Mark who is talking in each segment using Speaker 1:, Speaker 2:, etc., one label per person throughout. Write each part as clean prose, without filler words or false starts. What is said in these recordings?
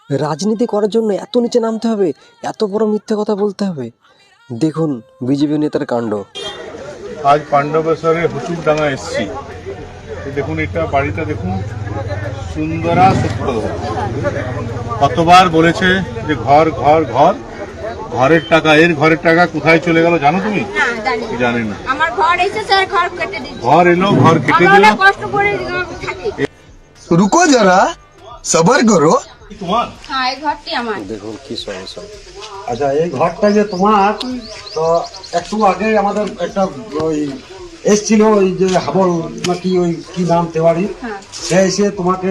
Speaker 1: রাজনীতি করার জন্য এত নিচে নামতে হবে, এত বড় মিথ্যে কথা বলতে হবে? দেখুন বিজেপি নেতার কাণ্ড।
Speaker 2: আজ পাণ্ডবেশ্বরে হুচুরডাঙ্গা এসছি। দেখুন এটা বাড়িটা দেখুন, সুন্দরা সুপ্রদ। কতবার বলেছে যে ঘর ঘর ঘর, ঘরের টাকা, এর ঘরের টাকা কোথায় চলে গেল জানো তুমি? জানি না।
Speaker 3: আমার ঘর এসেছে, ঘর কেটে দিয়েছে।
Speaker 2: ঘর এলো, ঘর কেটে দিল।
Speaker 3: আমরা কষ্ট করে থাকি।
Speaker 4: रुको जरा सबर करो।
Speaker 2: তোমার
Speaker 3: হ্যাঁ, এই ঘরটি আমার।
Speaker 1: দেখুন কি সমস্যা।
Speaker 5: আচ্ছা, এই ঘরটা যে তোমার, তো একটু আগে আমাদের একটা ওই এসছিল, ওই যে হাবল নাকি ওই কি নাম তেওয়ারি,
Speaker 3: হ্যাঁ।
Speaker 5: সে এসে তোমাকে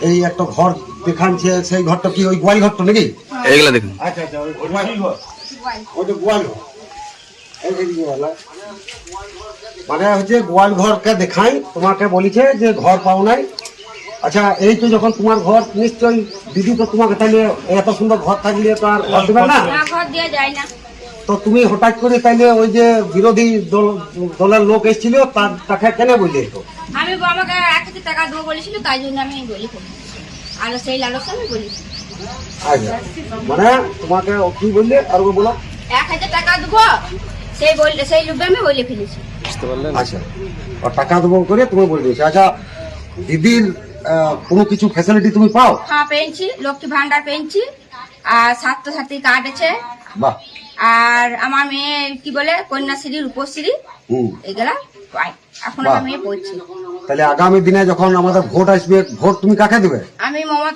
Speaker 5: এই একটা ঘর দেখাচ্ছে। সেই ঘরটা কি ওই গোয়াল ঘরটা নাকি?
Speaker 4: এগুলা দেখুন।
Speaker 5: আচ্ছা আচ্ছা, ওই গোয়াল ঘর, ওই যে গোয়াল ঘর, এই যে গোয়ালা। মানে হচ্ছে গোয়াল ঘরকে দেখাই, তোমাকে বলেছে যে ঘর পাও নাই। আচ্ছা, এই তো যখন তোমার ঘর, নিশ্চয়ই দিদি তো তোমাকে তাইলে এত সুন্দর ঘর থাকলে তো আর ঘর দেবে না।
Speaker 3: না, ঘর দেওয়া যায় না।
Speaker 5: তো তুমি হঠাৎ করে তাইলে ওই যে বিরোধী দলের লোক এসেছিল, তাকে কেন বললে তো?
Speaker 3: আমি আমাকে 1,000 টাকা দেবো বলেছিল, তাই জন্য আমি বলি আর সেই লালসা আমি বলেছি।
Speaker 5: আচ্ছা, মানে তোমাকে কি বললে আর বলো?
Speaker 3: 1,000 টাকা দেবো, সেই লোভে আমি বলে ফেলেছি।
Speaker 1: বুঝতে পারলেন?
Speaker 5: আচ্ছা, আর টাকা দেবো করে তুমি বলে দিয়েছো। আচ্ছা, দিদির কোনো কিছু ফ্যাসিলিটি তুমি পাও?
Speaker 3: হ্যাঁ, পেয়েছি, লক্ষ্মী ভান্ডার পেয়েছি, আর স্বাস্থ্যসাথী কার্ড আছে,
Speaker 5: বাহ।
Speaker 3: আর আমার মেয়ে কি বলে কন্যাশ্রী, রূপশ্রী,
Speaker 5: হুম।
Speaker 3: এগুলা পাই। এখন
Speaker 5: বাহ।
Speaker 3: আমার মেয়ে পড়ছে।
Speaker 5: তাহলে আগামী দিনে যখন আমাদের ভোট আসবে, ভোট তুমি কাকে দেবে?
Speaker 3: আমি মমতা